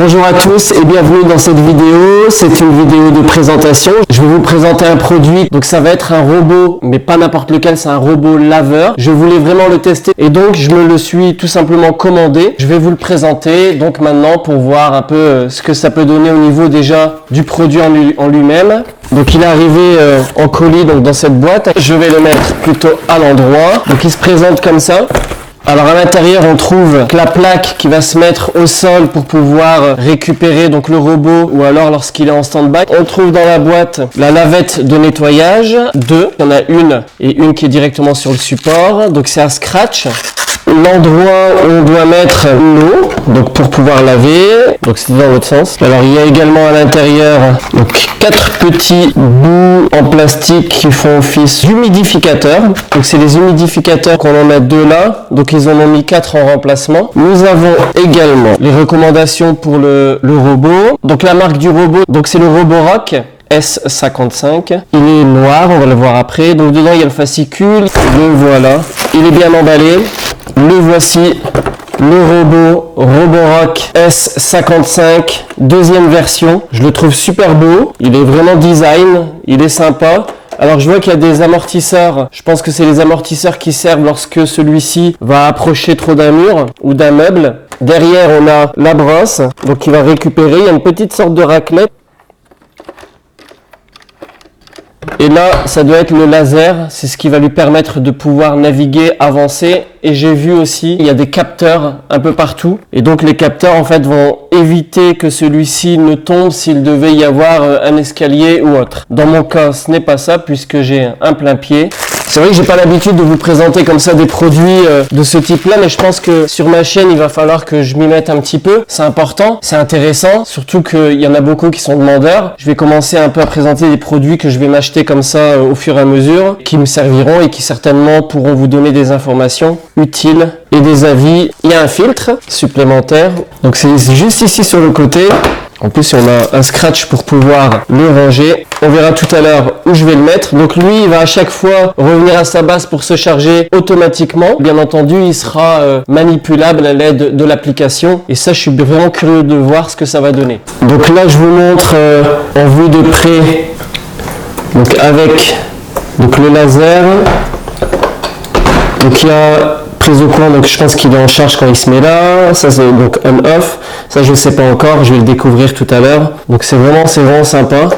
Bonjour à tous et bienvenue dans cette vidéo. C'est une vidéo de présentation. Je vais vous présenter un produit. Donc ça va être un robot, mais pas n'importe lequel, c'est un robot laveur. Je voulais vraiment le tester et donc je me le suis tout simplement commandé. Je vais vous le présenter donc maintenant pour voir un peu ce que ça peut donner au niveau déjà du produit en lui-même. Donc il est arrivé en colis donc dans cette boîte. Je vais le mettre plutôt à l'endroit. Donc il se présente comme ça. Alors à l'intérieur on trouve la plaque qui va se mettre au sol pour pouvoir récupérer donc le robot ou alors lorsqu'il est en stand-by. On trouve dans la boîte la lavette de nettoyage, deux, il y en a une et une qui est directement sur le support, donc c'est un scratch. L'endroit où on doit mettre l'eau, donc pour pouvoir laver, donc c'est dans l'autre sens. Alors il y a également à l'intérieur donc 4 petits bouts en plastique qui font office d'humidificateur. Donc c'est les humidificateurs qu'on en met 2 là, donc ils en ont mis 4 en remplacement. Nous avons également les recommandations pour le robot. Donc la marque du robot, donc c'est le Roborock S55. Il est noir, on va le voir après. Donc dedans il y a le fascicule, le voilà. Il est bien emballé. Le voici, le robot Roborock S55, deuxième version. Je le trouve super beau, il est vraiment design, il est sympa. Alors je vois qu'il y a des amortisseurs, je pense que c'est les amortisseurs qui servent lorsque celui-ci va approcher trop d'un mur ou d'un meuble. Derrière on a la brosse, donc il va récupérer, il y a une petite sorte de raclette. Et là, ça doit être le laser, c'est ce qui va lui permettre de pouvoir naviguer, avancer. Et j'ai vu aussi, il y a des capteurs un peu partout. Et donc les capteurs, en fait, vont éviter que celui-ci ne tombe s'il devait y avoir un escalier ou autre. Dans mon cas, ce n'est pas ça, puisque j'ai un plein pied. C'est vrai que j'ai pas l'habitude de vous présenter comme ça des produits de ce type-là, mais je pense que sur ma chaîne, il va falloir que je m'y mette un petit peu. C'est important, c'est intéressant, surtout qu'il y en a beaucoup qui sont demandeurs. Je vais commencer un peu à présenter des produits que je vais m'acheter comme ça au fur et à mesure, qui me serviront et qui certainement pourront vous donner des informations utiles et des avis. Il y a un filtre supplémentaire, donc c'est juste ici sur le côté. En plus, on a un scratch pour pouvoir le ranger. On verra tout à l'heure où je vais le mettre. Donc lui, il va à chaque fois revenir à sa base pour se charger automatiquement. Bien entendu, il sera manipulable à l'aide de l'application. Et ça, je suis vraiment curieux de voir ce que ça va donner. Donc là, je vous montre en vue de près, donc avec le laser. Donc il y a prise au courant, donc je pense qu'il est en charge quand il se met là. Ça c'est donc on-off. Ça je sais pas encore, je vais le découvrir tout à l'heure. Donc c'est vraiment sympa.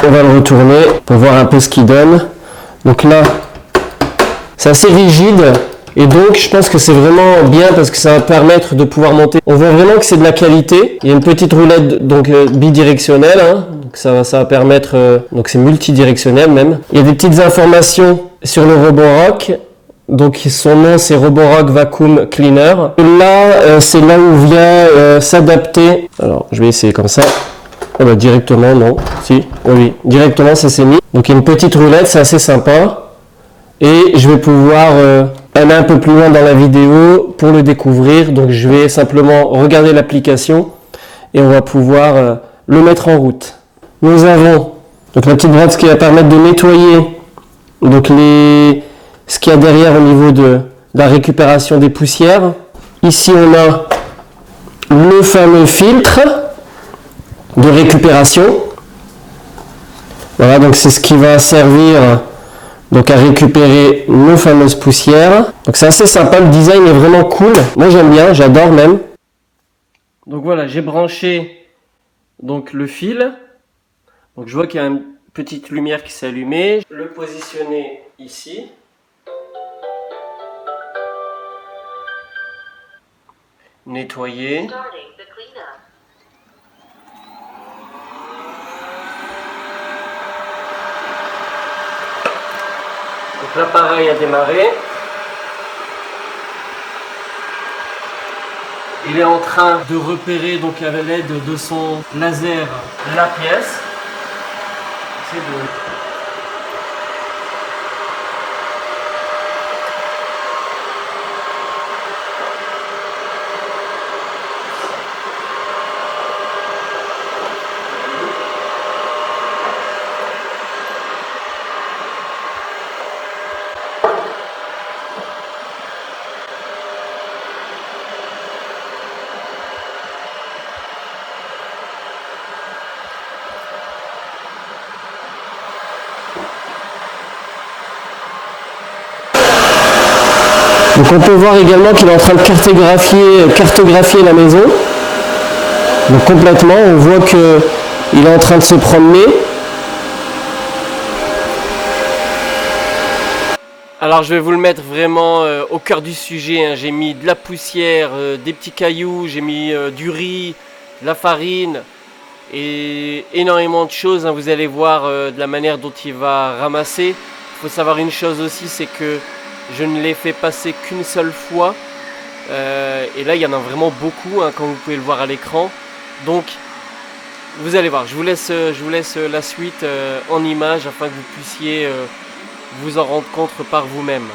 On va le retourner pour voir un peu ce qu'il donne. Donc là, c'est assez rigide. Et donc je pense que c'est vraiment bien parce que ça va permettre de pouvoir monter. On voit vraiment que c'est de la qualité. Il y a une petite roulette donc bidirectionnelle. Hein. Donc ça va permettre, donc c'est multidirectionnel même. Il y a des petites informations sur le Roborock. Donc son nom c'est Roborock Vacuum Cleaner. Et là c'est là où vient s'adapter. Alors je vais essayer comme ça. Ah bah, directement non. Si, oui, directement ça s'est mis. Donc il y a une petite roulette, c'est assez sympa. Et je vais pouvoir aller un peu plus loin dans la vidéo pour le découvrir. Donc je vais simplement regarder l'application et on va pouvoir le mettre en route. Nous avons donc la petite brosse qui va permettre de nettoyer donc ce qu'il y a derrière au niveau de la récupération des poussières. Ici, on a le fameux filtre de récupération. Voilà, donc c'est ce qui va servir donc à récupérer nos fameuses poussières. Donc c'est assez sympa, le design est vraiment cool. Moi j'aime bien, j'adore même. Donc voilà, j'ai branché donc le fil. Donc je vois qu'il y a une petite lumière qui s'est allumée. Je vais le positionner ici. Nettoyer. Donc l'appareil a démarré. Il est en train de repérer donc à l'aide de son laser la pièce. C'est de... Donc on peut voir également qu'il est en train de cartographier la maison. Donc complètement, on voit qu'il est en train de se promener. Alors je vais vous le mettre vraiment au cœur du sujet, hein. J'ai mis de la poussière, des petits cailloux, j'ai mis du riz, de la farine et énormément de choses, hein. Vous allez voir de la manière dont il va ramasser. Il faut savoir une chose aussi, c'est que je ne l'ai fait passer qu'une seule fois. Et là il y en a vraiment beaucoup, hein, comme vous pouvez le voir à l'écran. Donc vous allez voir, je vous laisse la suite en images afin que vous puissiez vous en rendre compte par vous-même.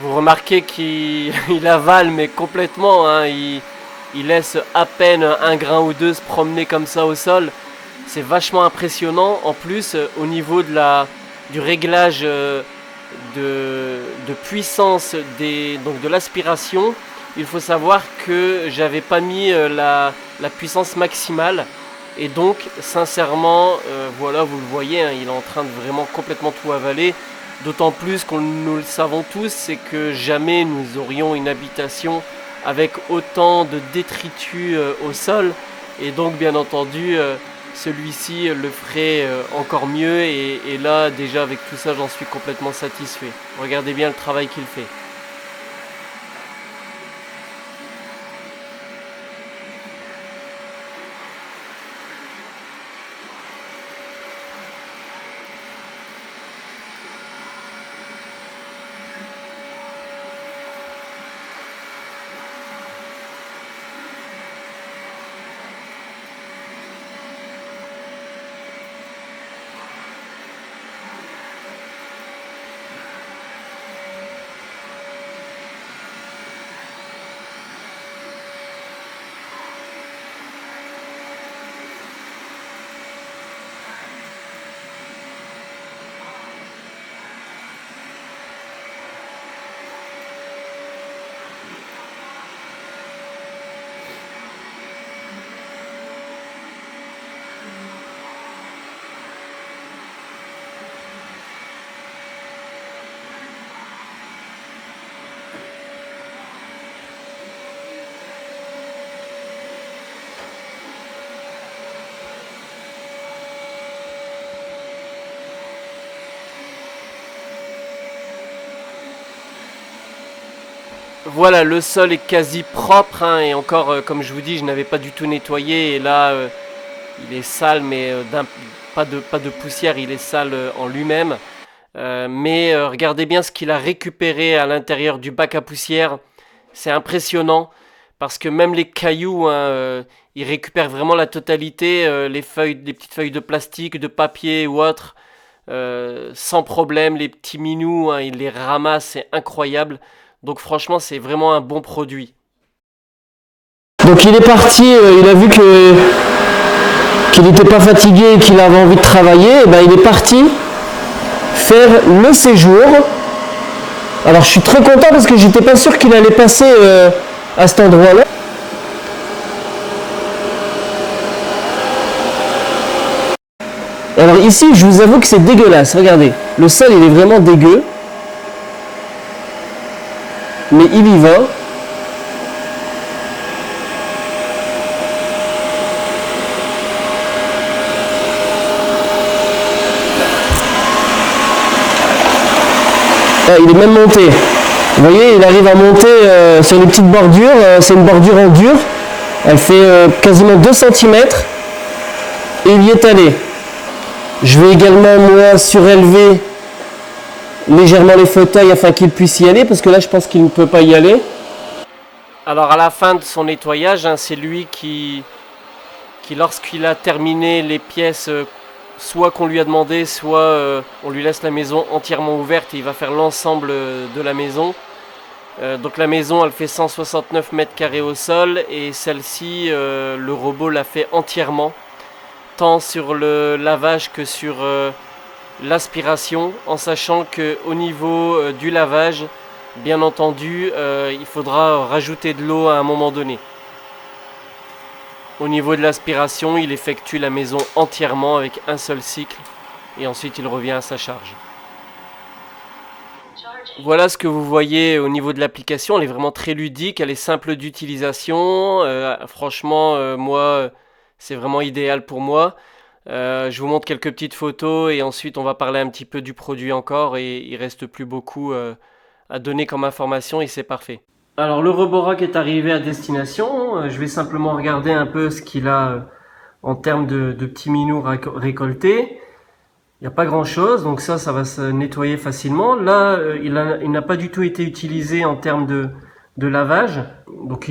Vous remarquez qu'il avale mais complètement, hein. Il laisse à peine un grain ou deux se promener comme ça au sol. C'est vachement impressionnant. En plus, au niveau du réglage de puissance donc de l'aspiration, il faut savoir que j'avais pas mis la puissance maximale. Et donc, sincèrement, voilà, vous le voyez, hein, il est en train de vraiment complètement tout avaler. D'autant plus qu'on nous le savons tous, c'est que jamais nous aurions une habitation avec autant de détritus au sol. Et donc bien entendu, celui-ci le ferait encore mieux. Et là déjà avec tout ça, j'en suis complètement satisfait. Regardez bien le travail qu'il fait. Voilà, le sol est quasi propre, hein, et encore, comme je vous dis, je n'avais pas du tout nettoyé. Et là, il est sale, mais pas de poussière, il est sale en lui-même. Mais regardez bien ce qu'il a récupéré à l'intérieur du bac à poussière. C'est impressionnant, parce que même les cailloux, hein, il récupère vraiment la totalité, les petites feuilles de plastique, de papier ou autre, sans problème. Les petits minous, hein, il les ramasse, c'est incroyable. Donc franchement, c'est vraiment un bon produit. Donc il est parti, il a vu qu'il n'était pas fatigué et qu'il avait envie de travailler. Et ben, il est parti faire le séjour. Alors je suis très content parce que j'étais pas sûr qu'il allait passer à cet endroit-là. Alors ici, je vous avoue que c'est dégueulasse. Regardez, le sol il est vraiment dégueu. Mais il y va. Ah, il est même monté. Vous voyez, il arrive à monter sur les petites bordures. C'est une bordure en dur. Elle fait quasiment 2 cm. Et il y est allé. Je vais également, moi, surélever légèrement les fauteuils afin qu'il puisse y aller, parce que là je pense qu'il ne peut pas y aller. Alors à la fin de son nettoyage, hein, c'est lui qui lorsqu'il a terminé les pièces soit qu'on lui a demandé, soit on lui laisse la maison entièrement ouverte et il va faire l'ensemble de la maison. Donc la maison elle fait 169 mètres carrés au sol et celle-ci le robot l'a fait entièrement, tant sur le lavage que sur l'aspiration, en sachant qu'au niveau du lavage, bien entendu, il faudra rajouter de l'eau à un moment donné. Au niveau de l'aspiration, il effectue la maison entièrement avec un seul cycle et ensuite il revient à sa charge. Voilà ce que vous voyez au niveau de l'application. Elle est vraiment très ludique, elle est simple d'utilisation. Franchement, moi, c'est vraiment idéal pour moi. Je vous montre quelques petites photos et ensuite on va parler un petit peu du produit encore et il reste plus beaucoup à donner comme information et c'est parfait. Alors le Roborock est arrivé à destination. Je vais simplement regarder un peu ce qu'il a en termes de petits minous récoltés. Il n'y a pas grand chose, donc ça va se nettoyer facilement. Là, il n'a pas du tout été utilisé en termes de lavage. Donc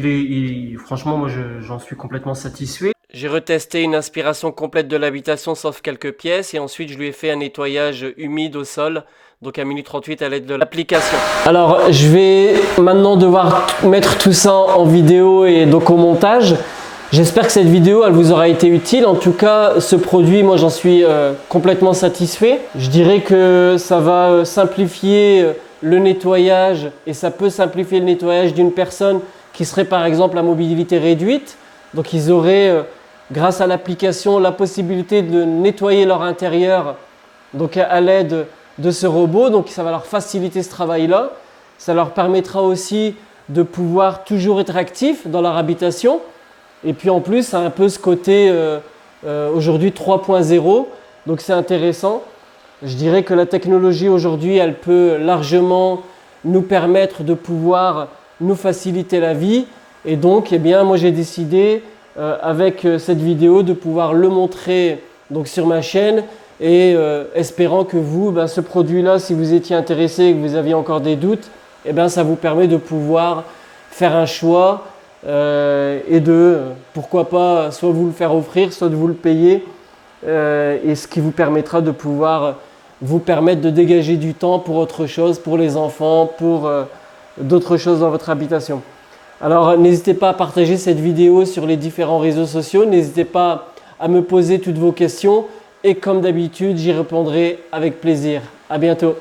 franchement, moi j'en suis complètement satisfait. J'ai retesté une aspiration complète de l'habitation sauf quelques pièces et ensuite je lui ai fait un nettoyage humide au sol, donc à minute 38 à l'aide de l'application. Alors je vais maintenant devoir mettre tout ça en vidéo et donc au montage. J'espère que cette vidéo elle vous aura été utile. En tout cas, ce produit, moi j'en suis complètement satisfait. Je dirais que ça va simplifier le nettoyage et ça peut simplifier le nettoyage d'une personne qui serait par exemple à mobilité réduite. Donc ils auraient grâce à l'application la possibilité de nettoyer leur intérieur donc à l'aide de ce robot. Donc ça va leur faciliter ce travail-là. Ça leur permettra aussi de pouvoir toujours être actifs dans leur habitation. Et puis en plus, ça a un peu ce côté aujourd'hui 3.0, donc c'est intéressant. Je dirais que la technologie aujourd'hui, elle peut largement nous permettre de pouvoir nous faciliter la vie. Et donc, eh bien, moi j'ai décidé avec cette vidéo de pouvoir le montrer donc, sur ma chaîne et espérant que vous, ce produit-là, si vous étiez intéressé et que vous aviez encore des doutes, eh bien, ça vous permet de pouvoir faire un choix. Et pourquoi pas, soit vous le faire offrir, soit de vous le payer, et ce qui vous permettra de pouvoir vous permettre de dégager du temps pour autre chose, pour les enfants, pour d'autres choses dans votre habitation. Alors n'hésitez pas à partager cette vidéo sur les différents réseaux sociaux, n'hésitez pas à me poser toutes vos questions et comme d'habitude, j'y répondrai avec plaisir. À bientôt.